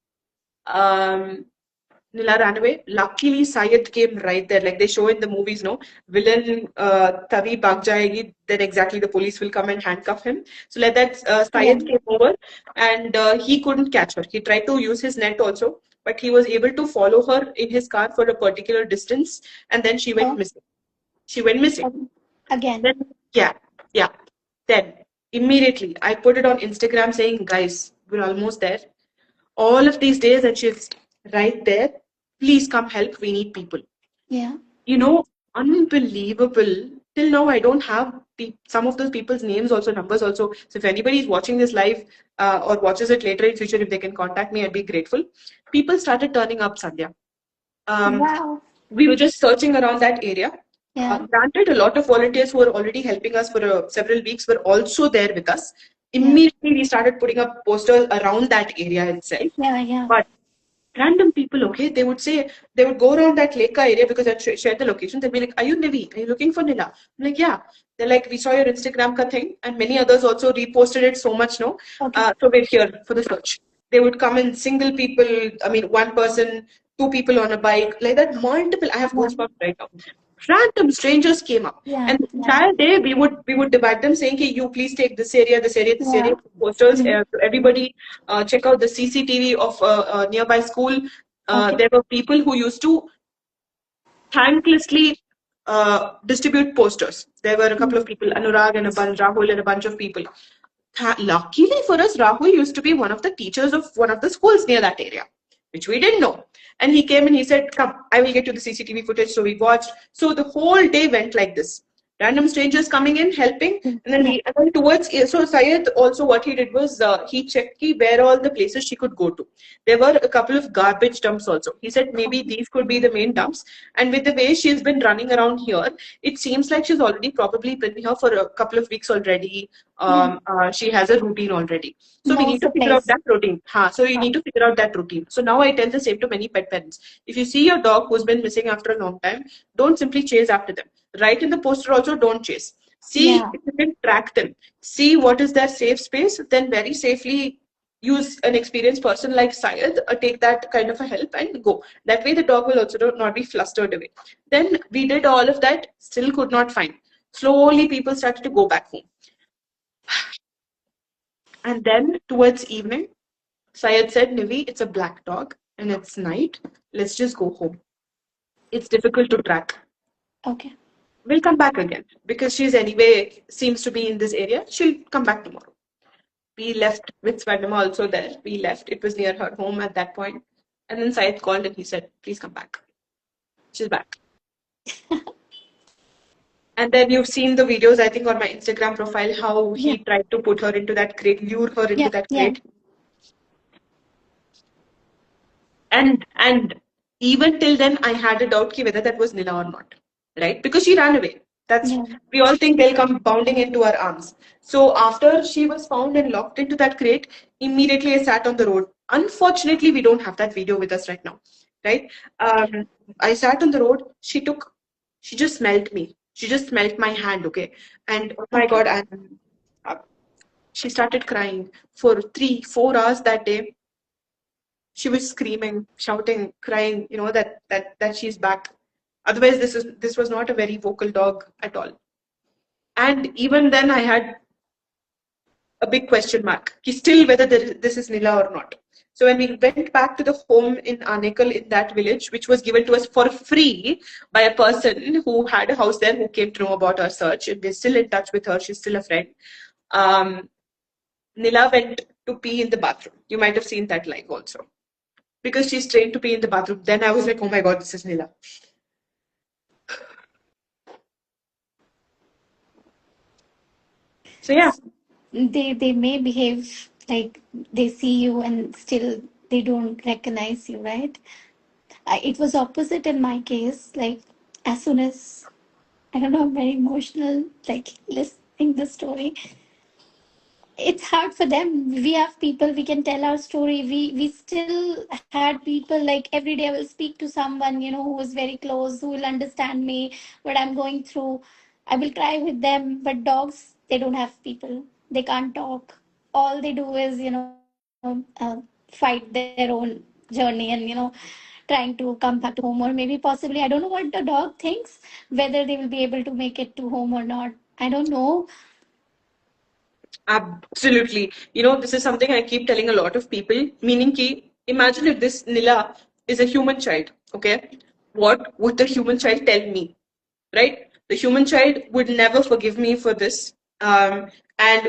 Nila ran away. Luckily, Syed came right there. Like they show in the movies, no? Villain Tavi bhag jayegi, then exactly the police will come and handcuff him. So like that, Yeah. Syed came over and he couldn't catch her. He tried to use his net also, but he was able to follow her in his car for a particular distance and then she went Oh. missing. She went missing. Okay. Again. Then, yeah, yeah. Then immediately I put it on Instagram saying, guys, we're almost there. All of these days, and she's right there. Please come help. We need people. Yeah. You know, unbelievable. Till now, I don't have some of those people's names, also numbers, also. So if anybody is watching this live or watches it later in future, if they can contact me, I'd be grateful. People started turning up, Sandhya. Um, Wow. we were just searching around that area. Yeah. Granted, a lot of volunteers who were already helping us for several weeks were also there with us. Yeah. Immediately, we started putting up posters around that area itself. Yeah. Yeah. But random people, okay, they would say, they would go around that Leka area because I'd shared the location. They'd be like, are you Nivi? Are you looking for Nila? I'm like, yeah. They're like, we saw your Instagram ka thing, and many others also reposted it so much, no? Okay. So we're here for the search. They would come in single people, I mean, one person, two people on a bike, like that, multiple. I have Yeah. goosebumps right now. Random strangers came up, Yeah. and the Yeah. entire day we would divide them, saying, "Hey, you please take this area, this area." Yeah. Posters. Mm. So everybody, check out the CCTV of a nearby school. Okay. There were people who used to thanklessly distribute posters. There were a couple Mm. of people, Anurag and a bunch, Rahul and a bunch of people. Luckily for us, Rahul used to be one of the teachers of one of the schools near that area, which we didn't know. And he came and he said, come, I will get you the CCTV footage. So we watched. So the whole day went like this, random strangers coming in, helping, and then Yeah. we and then towards so Syed also what he did was he checked where all the places she could go to. There were a couple of garbage dumps also. He said maybe these could be the main dumps, and with the way she's been running around here, it seems like she's already probably been here for a couple of weeks already. Yeah. She has a routine already. So we need Knows to the figure out place. that routine. So you need to figure out that routine. So now I tell the same to many pet parents. If you see your dog who's been missing after a long time, don't simply chase after them. Write in the poster also, don't chase. See Yeah. if you can track them. See what is their safe space, then very safely use an experienced person like Syed, take that kind of a help and go. That way the dog will also not be flustered away. Then we did all of that, still could not find. Slowly people started to go back home. And then towards evening, Syed said, Nivi, it's a black dog and it's night. Let's just go home. It's difficult to track. Okay. We'll come back again because she's anyway seems to be in this area. She'll come back tomorrow. We left with Swarnama also there. We left. It was near her home at that point. And then Syed called and he said, please come back. She's back. And then you've seen the videos, I think, on my Instagram profile, how Yeah. he tried to put her into that crate, lure her into Yeah. that Yeah. crate. And even till then, I had a doubt ki whether that was Nila or not, right? Because she ran away. That's Yeah. we all think they'll come bounding into our arms. So after she was found and locked into that crate, immediately I sat on the road. Unfortunately, we don't have that video with us right now, right? Um, I sat on the road. She just smelt me. She just smelt my hand, okay? And oh my Okay. God, and uh, she started crying for 3, 4 hours that day. She was screaming, shouting, crying, that she's back. Otherwise, this was not a very vocal dog at all. And even then, I had a big question mark. Still, whether this is Nila or not. So when we went back to the home in Anekal in that village, which was given to us for free by a person who had a house there who came to know about our search, and we're still in touch with her. She's still a friend. Um, Nila went to pee in the bathroom. You might have seen that live also because she's trained to pee in the bathroom. Then I was like, oh my God, this is Nila. So yeah, They may behave like they see you and still they don't recognize you, right? It was opposite in my case. Like as soon as I don't know, I'm very emotional. Like listening the story, it's hard for them. We have people, we can tell our story. We still had people, like every day I will speak to someone, who is very close, who will understand me, what I'm going through. I will cry with them. But dogs, they don't have people. They can't talk. All they do is fight their own journey, and trying to come back to home, or maybe possibly, I don't know what the dog thinks, whether they will be able to make it to home or not. I don't know. absolutely. This is something I keep telling a lot of people, meaning ki, imagine if this Nila is a human child, okay? What would the human child tell me, right? The human child would never forgive me for this, and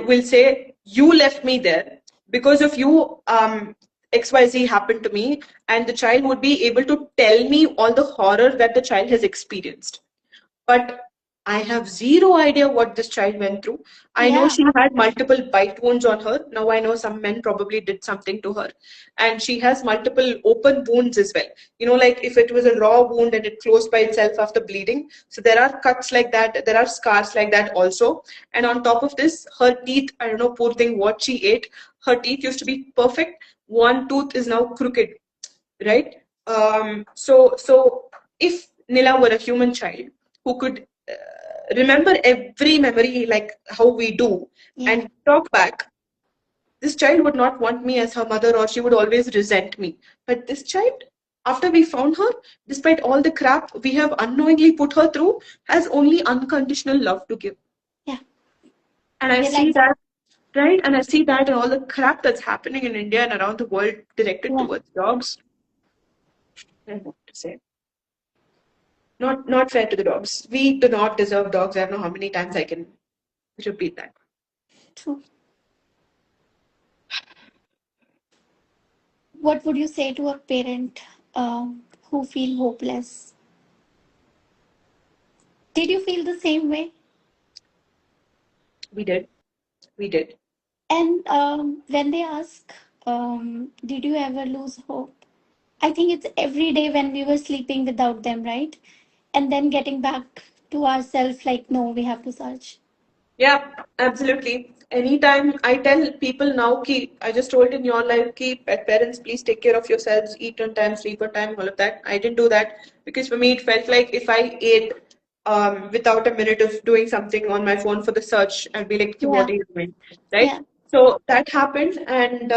will say, you left me there because of you, XYZ happened to me, and the child would be able to tell me all the horror that the child has experienced. But I have zero idea what this child went through. I know Yeah. she had multiple bite wounds on her. Now I know some men probably did something to her. And she has multiple open wounds as well. Like if it was a raw wound and it closed by itself after bleeding. So there are cuts like that, there are scars like that also. And on top of this, her teeth, I don't know, poor thing, what she ate, her teeth used to be perfect. One tooth is now crooked, right? So if Nila were a human child who could remember every memory like how we do Yeah. and talk back, this child would not want me as her mother, or she would always resent me. But this child, after we found her, despite all the crap we have unknowingly put her through, has only unconditional love to give. Yeah. And I They see like. that, right? And I see that in all the crap that's happening in India and around the world directed Yeah. towards dogs. I don't know what to say. Not fair to the dogs. We do not deserve dogs. I don't know how many times I can repeat that. True. What would you say to a parent who feel hopeless? Did you feel the same way? We did. We did. And when they ask, did you ever lose hope? I think it's every day when we were sleeping without them, right? And then getting back to ourselves, like, no, we have to search. Yeah, absolutely. Anytime I tell people now, ki, I just told in your life, ki, pet parents, please take care of yourselves, eat on time, sleep on time, all of that. I didn't do that because for me it felt like if I ate without a minute of doing something on my phone for the search, I'd be like, "Ki, what Yeah, are you doing?" Right? yeah, So that happened, and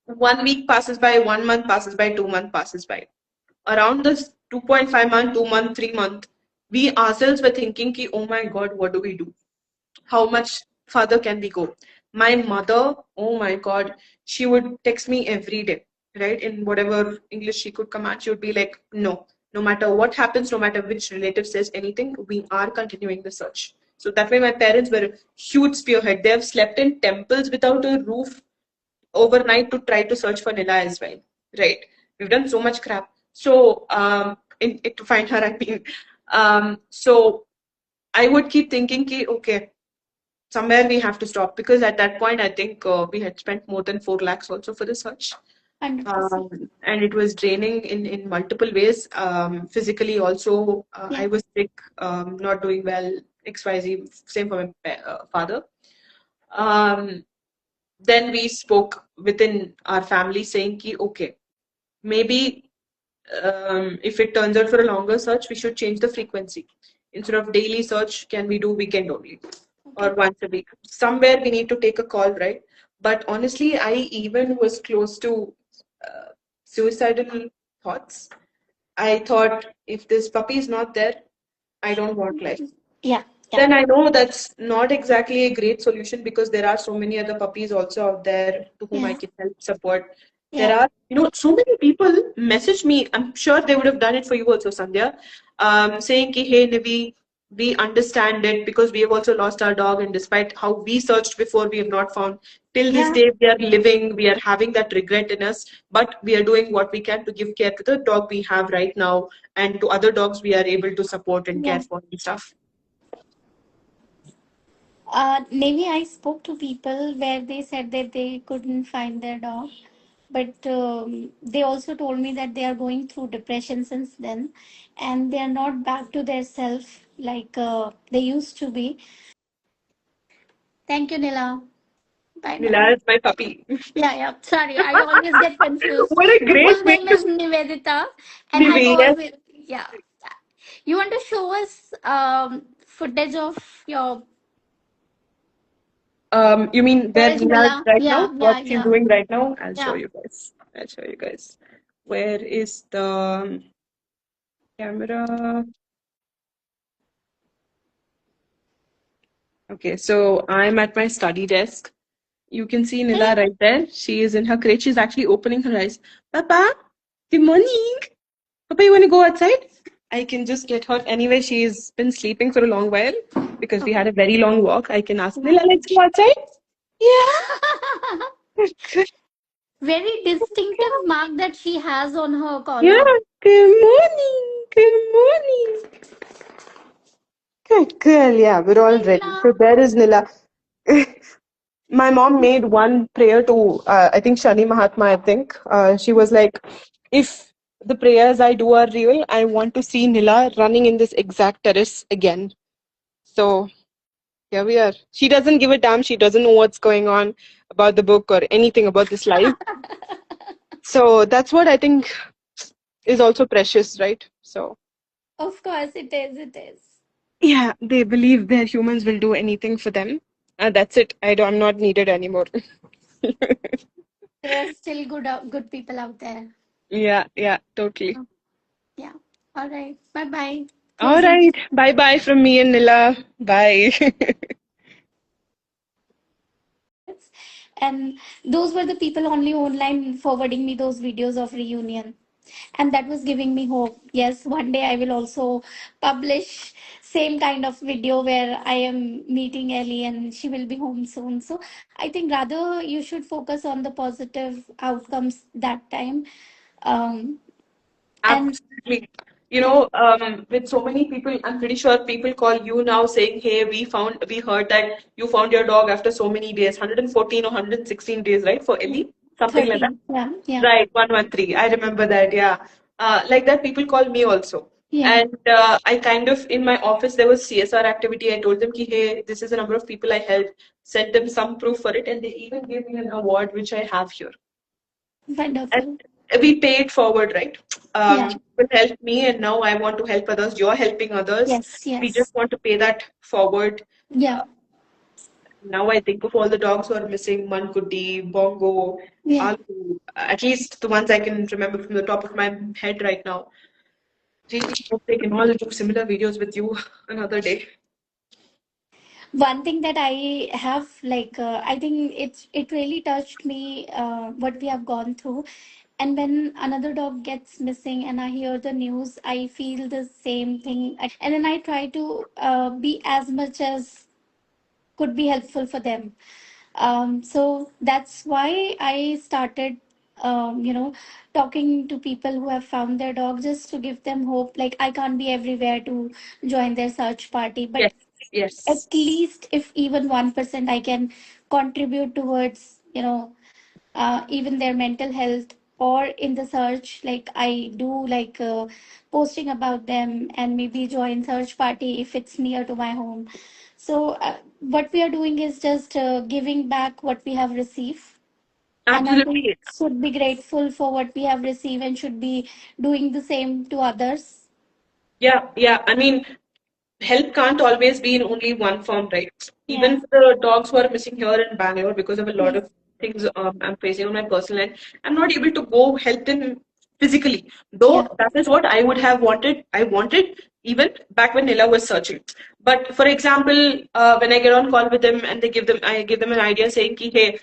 1 week passes by, 1 month passes by, 2 month passes by. Around this 2.5 month, 2 month, 3 month, we ourselves were thinking, ki, oh my God, what do we do? How much further can we go? My mother, oh my God, she would text me every day, right? In whatever English she could command, she would be like, no, no matter what happens, no matter which relative says anything, we are continuing the search. So that way, my parents were a huge spearhead. They have slept in temples without a roof overnight to try to search for Nila as well, right? We've done so much crap. So, to find her, I mean, so I would keep thinking, ki, okay, somewhere we have to stop because at that point I think we had spent more than 4 lakhs also for the search. 100%. And it was draining in multiple ways. Physically also, Yeah, I was sick, not doing well, XYZ, same for my father. Um, then we spoke within our family saying, ki, okay, maybe if it turns out for a longer search, we should change the frequency. Instead of daily search, can we do weekend only or okay. once a week? Somewhere we need to take a call, right? But honestly, I even was close to uh, suicidal thoughts. I thought if this puppy is not there, I don't want life. Yeah, yeah, Then I know that's not exactly a great solution because there are so many other puppies also out there to whom I yeah, can help support. There yeah, are, so many people message me. I'm sure they would have done it for you also, Sandhya, saying, ki, hey, Nivi, we understand it because we have also lost our dog, and despite how we searched before, we have not found. Till this yeah, day, we are living, we are having that regret in us, but we are doing what we can to give care to the dog we have right now, and to other dogs we are able to support and care yeah. for and stuff. Maybe I spoke to people where they said that they couldn't find their dog, but they also told me that they are going through depression since then, and they are not back to their self like they used to be. Thank you, Nila. Bye now. Nila is my puppy. Yeah, yeah. Sorry, I always get confused. What a The great full way name to is Nivedita, and I Nivi. Yes. always, yeah. You want to show us footage of your, You mean where where is Nila is Nila? right now? Yeah, What yeah, she's yeah, doing right now? I'll show yeah. you guys. I'll show you guys. Where is the camera? Okay, so I'm at my study desk. You can see Hey, Nila right there. She is in her crate. She's actually opening her eyes. Papa, good morning. Papa, you want to go outside? I can just get her. Anyway, she's been sleeping for a long while because we had okay. a very long walk. I can ask Nila, Yeah. let's go outside. Yeah. Good. Very distinctive mark that she has on her Yeah. collar. Good morning. Good morning. Good girl. Yeah, we're all Hi, ready. Nila. So there is Nila. My mom made one prayer to, I think, Shani Mahatma, I think. She was like, if the prayers I do are real, I want to see Nila running in this exact terrace again. So here we are. She doesn't give a damn. She doesn't know what's going on about the book or anything about this life. So that's what I think is also precious, right? So Of course, it is. It is. yeah, they believe their humans will do anything for them. That's it. I'm not needed anymore. There are still good people out there. Yeah, yeah, totally. Yeah. All right. Bye bye. All Closing. right. Bye bye from me and Nila. Bye. Yes. And those were the people only online forwarding me those videos of reunion. And that was giving me hope. Yes, one day I will also publish same kind of video where I am meeting Ellie and she will be home soon. So I think rather you should focus on the positive outcomes that time. Um, and Absolutely. With so many people, I'm pretty sure people call you now saying, "Hey, we heard that you found your dog after so many days, 114 or 116 days, right? For Yeah. Ellie, something like that." 13. Yeah. Yeah. Right, 113. I remember that. Yeah, like that. People call me also, Yeah. and I kind of in my office there was CSR activity. I told them, "Ki, hey, this is a number of people I helped." Sent them some proof for it, and they even gave me an award which I have here. And Wonderful. we pay it forward, right? Yeah. People help me, and now I want to help others. You're helping others. Yes. We just Yes. want to pay that forward. Yeah. Uh, Now I think of all the dogs who are missing, Mankuti, Bongo, Yeah. Alu, at least the ones I can remember from the top of my head right now. Really hope they can all do similar videos with you another day. One thing that I have I think it really touched me, what we have gone through. And when another dog gets missing and I hear the news, I feel the same thing again. And then I try to be as much as could be helpful for them. So that's why I started, talking to people who have found their dog, just to give them hope. Like, I can't be everywhere to join their search party, Yes, but at yes. least if even 1% I can contribute towards, even their mental health, or in the search, like I do, posting about them, and maybe join search party if it's near to my home. So what we are doing is just giving back what we have received. And I think Absolutely. should be grateful for what we have received and should be doing the same to others. Yeah, yeah. I mean, help can't always be in only one form, right? Even Yeah. for the dogs who are missing here in Bangalore because of a lot Yeah. of things I'm facing on my personal life, I'm not able to go help them physically. Though Yeah. that is what I would have wanted. I wanted even back when Nila was searching. But for example, when I get on call with them and I give them an idea saying, ki, hey,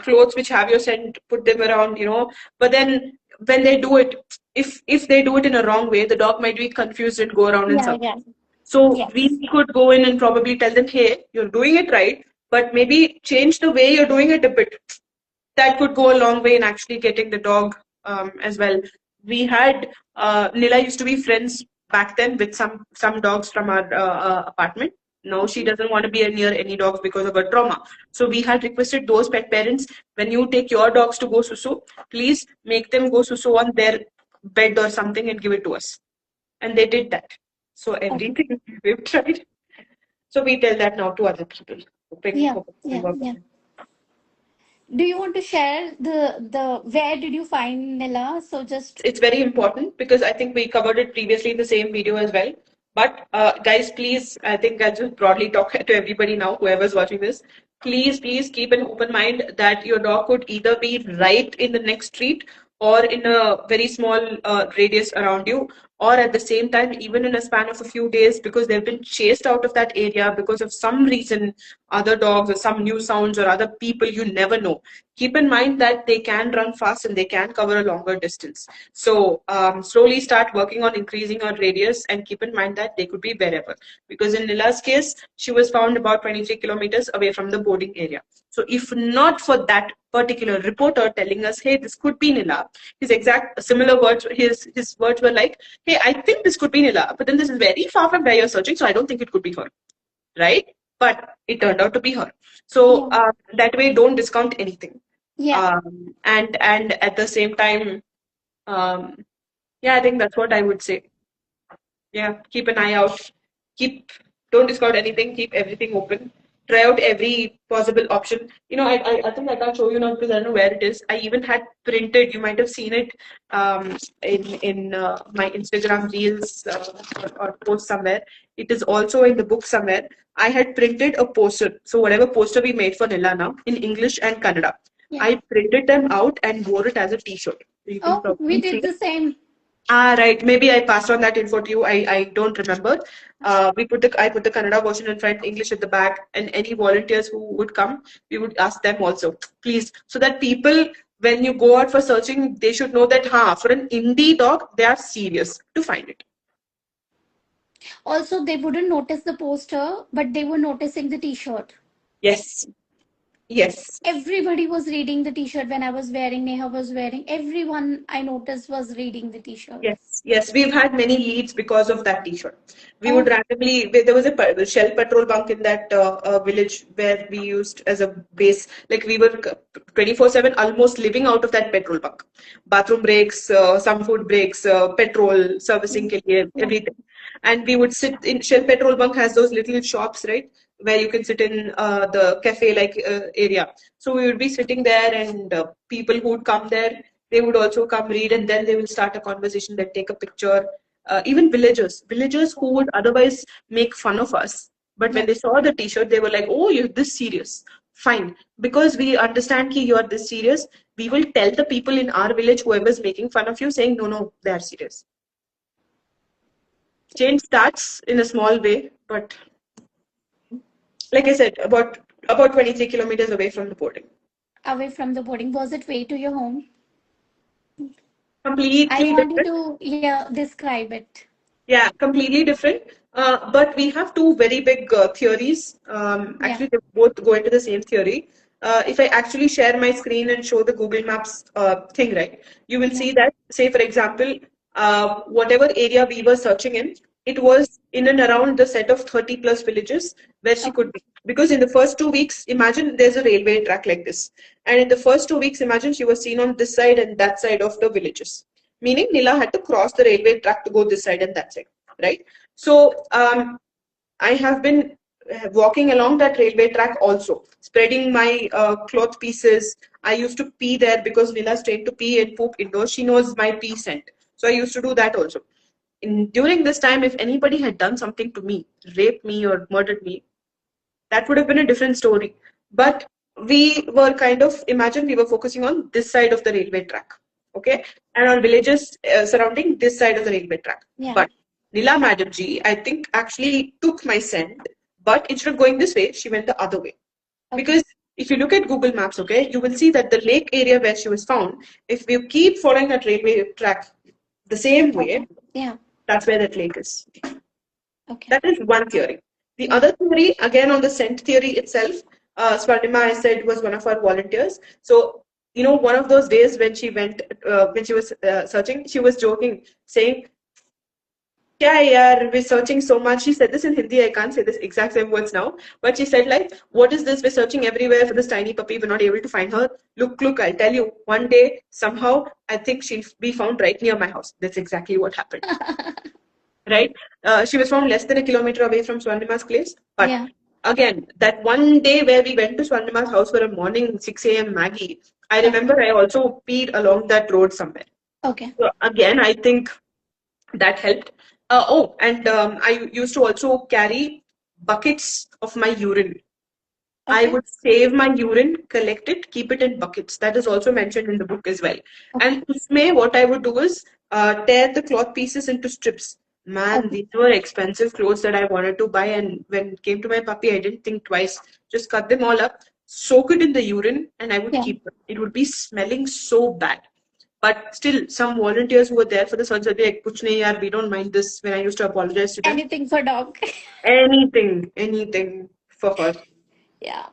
clothes which have your scent, put them around. But then when they do it, if they do it in a wrong way, the dog might be confused and go around in Yeah. circles. Yeah. So Yes. we could go in and probably tell them, hey, you're doing it right, but maybe change the way you're doing it a bit. That could go a long way in actually getting the dog as well. We had Nila used to be friends back then with some dogs from our apartment. No, she Okay. doesn't want to be near any dogs because of her trauma. So we had requested those pet parents, when you take your dogs to go susu, please make them go susu on their bed or something and give it to us. And they did that. So Okay. everything we've tried. So we tell that now to other people, Yeah. hoping it Yeah. will work. Yeah. Do you want to share the where did you find Nila? So just It's very important because I think we covered it previously in the same video as well. But guys, please, I think I'll just broadly talk to everybody now, whoever's watching this. Please keep an open mind that your dog could either be right in the next street or in a very small radius around you, or at the same time, even in a span of a few days, because they've been chased out of that area because of some reason, other dogs or some new sounds or other people, you never know. Keep in mind that they can run fast and they can cover a longer distance. So slowly start working on increasing our radius and keep in mind that they could be wherever. Because in Nila's case, she was found about 23 kilometers away from the boarding area. So if not for that particular reporter telling us, hey, this could be Nila, his exact similar words, his words were like, hey, I think this could be Nila, but then this is very far from where you're searching, so I don't think it could be her, right? But it turned out to be her. So yeah. that way, don't discount anything. Yeah. And at the same time, um, yeah, I think that's what I would say. Yeah, keep an eye out. Keep Don't discount anything. Keep everything open. Try out every possible option. I think I can't show you now because I don't know where it is. I even had printed. You might have seen it in my Instagram reels or post somewhere. It is also in the book somewhere. I had printed a poster. So whatever poster we made for Nila now in English and Kannada, Yeah. I printed them out and wore it as a T-shirt. You can Oh, we probably see did the it. same. Ah, right. Maybe I passed on that info to you. I don't remember. I put the Kannada version in front, English at the back, and any volunteers who would come, we would ask them also, please, so that people, when you go out for searching, they should know that, for an indie dog, they are serious to find it. Also, they wouldn't notice the poster, but they were noticing the T-shirt. Yes, Yes. Everybody was reading the t-shirt when I was wearing, Neha was wearing. Everyone I noticed was reading the t-shirt. Yes, yes, we've had many leads because of that T-shirt. We would Oh, randomly, there was a Shell petrol bunk in that village where we used as a base, like we were 24/7 almost living out of that petrol bunk. Bathroom breaks, some food breaks, petrol, servicing, ke liye, yeah. everything. And we would sit in Shell petrol bunk has those little shops, right? Where you can sit in the cafe like area. So we would be sitting there, and people who would come there, they would also come read, and then they will start a conversation, then take a picture. Even villagers who would otherwise make fun of us, but when Yeah. they saw the t-shirt, they were like, oh, you're this serious. Fine. Because we understand ki you are this serious, we will tell the people in our village, whoever's making fun of you, saying, no, no, they are serious. Change starts in a small way, but like I said, about 23 kilometers away from the boarding. Away from the boarding. Was it way to your home? I Completely want you different. to, yeah, describe it. Yeah, completely different. But we have two very big theories. Yeah. Actually, they both go into the same theory. If I actually share my screen and show the Google Maps thing, right, you will Yeah. see that, say, for example, whatever area we were searching in, it was in and around the set of 30 plus villages where she Okay. could be. Because in the first 2 weeks, imagine there's a railway track like this. And in the first 2 weeks, imagine she was seen on this side and that side of the villages, meaning Nila had to cross the railway track to go this side and that side, right? So I have been walking along that railway track also, spreading my cloth pieces. I used to pee there because Nila's trained to pee and poop indoors. She knows my pee scent. So I used to do that also. During this time, if anybody had done something to me, raped me or murdered me, that would have been a different story. Okay. But we were kind of, imagine we were focusing on this side of the railway track, okay, and on villages surrounding this side of the railway track. Yeah. But Nila Madam Ji, I think, actually took my scent, but instead of going this way, she went the other way. Okay. Because if you look at Google Maps, okay, you will see that the lake area where she was found, if we keep following that railway track the same way, Okay. Yeah. that's where that lake is. Okay. That is one theory. The Yeah. other theory, again on the scent theory itself, Swarnima, I said, was one of our volunteers. So, one of those days when she went, when she was searching, she was joking, saying, "Kya hai yaar, we're searching so much." She said this in Hindi. I can't say this exact same words now, but she said like, "What is this? We're searching everywhere for this tiny puppy. We're not able to find her. Look, look! I'll tell you. One day, somehow, I think she'll be found right near my house." That's exactly what happened, right? She was found less than a kilometer away from Swarnima's place. But Yeah. again, that one day where we went to Swarnima's house for a morning 6 a.m. Maggie, I Okay. remember I also peed along that road somewhere. Okay. So again, I think that helped. Oh, and I used to also carry buckets of my urine. I Okay. would save my urine, collect it, keep it in buckets. That is also mentioned in the book as well. Okay. And usme, what I would do is tear the cloth pieces into strips. Man, Okay. these were expensive clothes that I wanted to buy. And when it came to my puppy, I didn't think twice. Just cut them all up, soak it in the urine, and I would Yeah. keep them. It would be smelling so bad. But still, some volunteers who were there for the search would be like, Kuch nahi yaar, we don't mind this. When I used to apologize to them, Anything for dog. anything for her. Yeah.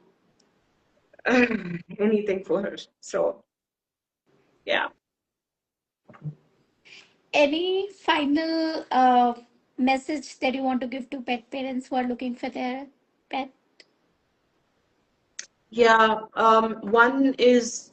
Anything for her. So, yeah. Any final message that you want to give to pet parents who are looking for their pet? Yeah. One is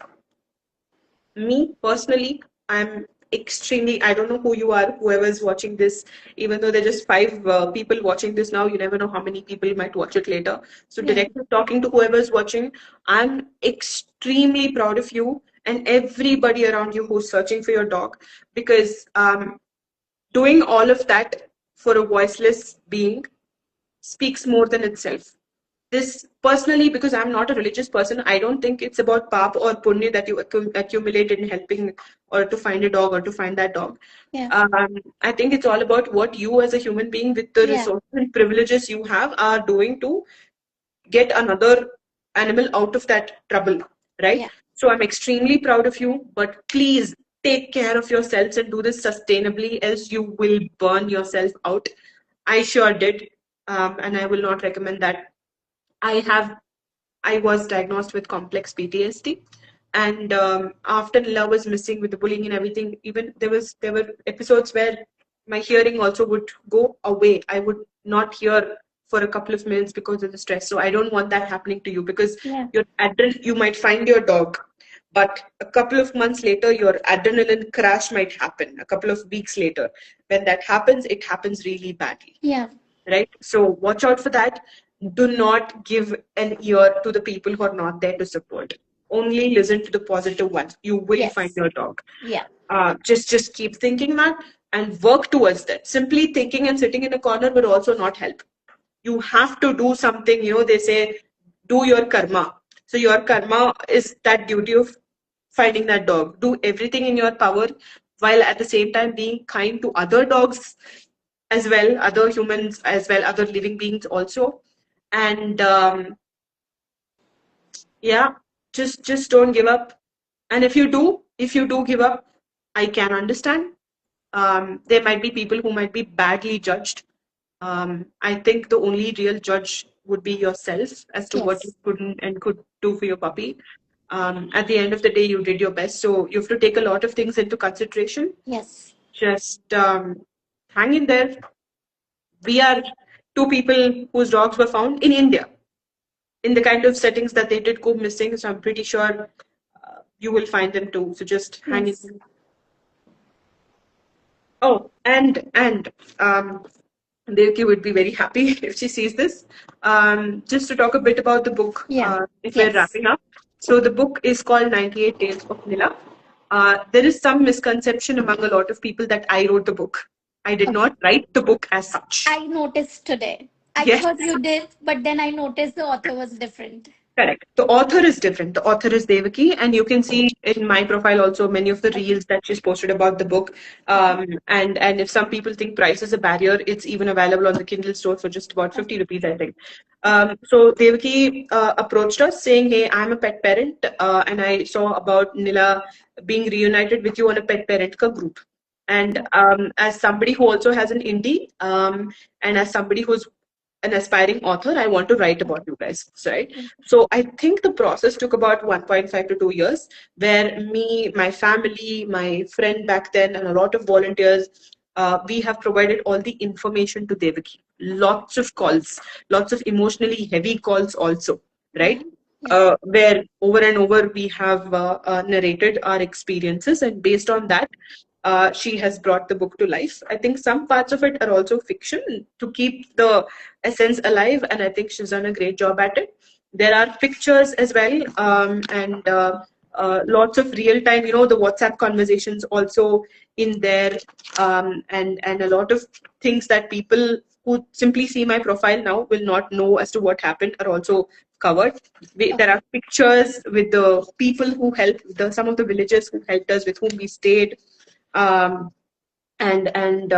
me personally. I'm extremely, I don't know who you are, whoever's watching this, even though there are just five people watching this now, you never know how many people might watch it later. So, Yeah. directly talking to whoever's watching, I'm extremely proud of you and everybody around you who's searching for your dog, because doing all of that for a voiceless being speaks more than itself. This personally, because I'm not a religious person, I don't think it's about pap or punya that you accumulate in helping or to find a dog or to find that dog. Yeah. I think it's all about what you as a human being with the Yeah. resources and privileges you have are doing to get another animal out of that trouble, right? Yeah. So I'm extremely proud of you, but please take care of yourselves and do this sustainably, else you will burn yourself out. I sure did, and I will not recommend that. I have I was diagnosed with complex PTSD. And after Nila was missing with the bullying and everything, even there were episodes where my hearing also would go away. I would not hear for a couple of minutes because of the stress. So I don't want that happening to you, because Yeah. you might find your dog, but a couple of months later, your adrenaline crash might happen. A couple of weeks later, when that happens, it happens really badly, Yeah. right? So watch out for that. Do not give an ear to the people who are not there to support. Only listen to the positive ones. You will find Yes. your dog. Yeah. Just keep thinking that and work towards that. Simply thinking and sitting in a corner will also not help. You have to do something. They say do your karma. So your karma is that duty of finding that dog. Do everything in your power, while at the same time being kind to other dogs as well, other humans as well, other living beings also. And yeah, just don't give up. And if you do give up, I can understand. There might be people who might be badly judged. I think the only real judge would be yourself as to what you Yes. couldn't and could do for your puppy. At the end of the day, you did your best. So you have to take a lot of things into consideration. Yes. Just hang in there. We are two people whose dogs were found in India in the kind of settings that they did go missing. So I'm pretty sure you will find them too. So just hang in. Yes. Oh, and Devki would be very happy if she sees this. Just to talk a bit about the book, Yeah. if we're Yes. wrapping up. So the book is called 98 Tales of Nila. There is some misconception among a lot of people that I wrote the book. I did Okay. not write the book as such. I noticed today. I Yes, thought you did, but then I noticed the author was different. correct. The author is different. The author is Devaki, and you can see in my profile also many of the Okay. reels that she's posted about the book. Okay. And if some people think price is a barrier, it's even available on the Kindle store for just about 50 Okay. rupees, I think. So Devaki approached us saying, "Hey, I'm a pet parent, and I saw about Nila being reunited with you on a pet parent ka group." And Yeah. as somebody who also has an indie, and as somebody who's an aspiring author, I want to write about Okay. you guys, right? So I think the process took about 1.5 to 2 years, where me, my family, my friend back then, and a lot of volunteers, we have provided all the information to Devaki. Lots of calls, lots of emotionally heavy calls also, right? Yeah. Yeah. Where over and over we have narrated our experiences, and based on that, she has brought the book to life. I think some parts of it are also fiction to keep the essence alive, and I think she's done a great job at it. There are pictures as well, and lots of real time, the WhatsApp conversations also in there, and a lot of things that people who simply see my profile now will not know as to what happened are also covered. There Okay. are pictures with the people who helped, some of the villagers who helped us, with whom we stayed, um, and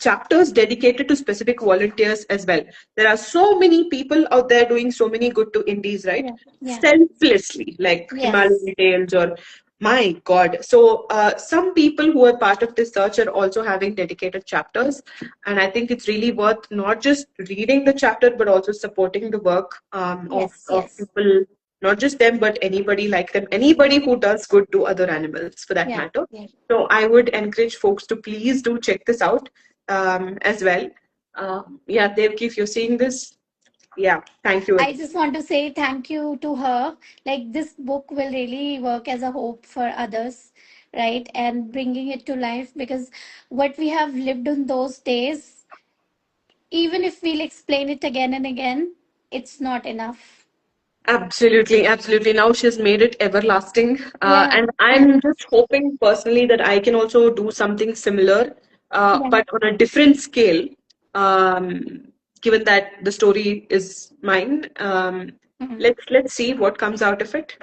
chapters dedicated to specific volunteers as well. There are so many people out there doing so many good to indies, right? Yeah. Yeah. Selflessly, like Yes. Himalayan Tales or my God. So some people who are part of this search are also having dedicated chapters, and I think it's really worth not just reading the chapter but also supporting the work Yes. of Yes. people, not just them but anybody like them, anybody who does good to other animals for that Yeah. matter. Yeah. So I would encourage folks to please do check this out as well. Yeah, Devki, if you're seeing this, yeah, thank you. I just want to say thank you to her. Like, this book will really work as a hope for others, right? And bringing it to life, because what we have lived in those days, even if we'll explain it again and again, it's not enough. Absolutely, absolutely. Now she's made it everlasting. Yeah. And Yeah. I'm just hoping personally that I can also do something similar, Yeah. but on a different scale, given that the story is mine. Mhm. Let's see what comes out of it.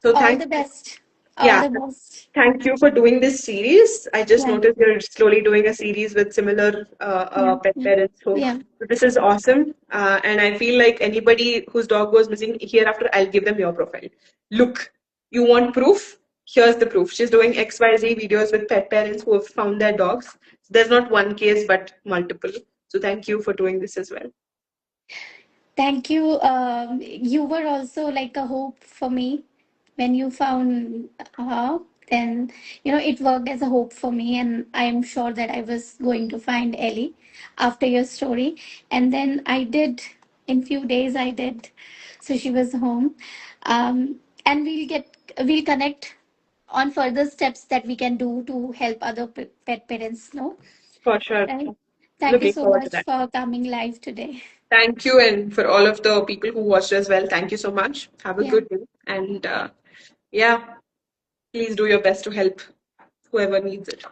So All thank the best. All yeah, the best. thank you for doing this series. I just Yeah. noticed you're slowly doing a series with similar Yeah. pet Yeah. parents. So Yeah. this is awesome. And I feel like anybody whose dog goes missing hereafter, I'll give them your profile. Look, you want proof? Here's the proof. She's doing XYZ videos with pet parents who have found their dogs. There's not one case, but multiple. So thank you for doing this as well. Thank you. You were also like a hope for me when you found her. Then, it worked as a hope for me, and I am sure that I was going to find Ellie after your story. And then I did. In few days, I did. So she was home, and we'll connect on further steps that we can do to help other pet parents. No, For sure. right? Thank you Looking so forward to much that. for coming live today. Thank you, and for all of the people who watched as well, thank you so much. Have a Yeah. good day, and yeah, please do your best to help whoever needs it.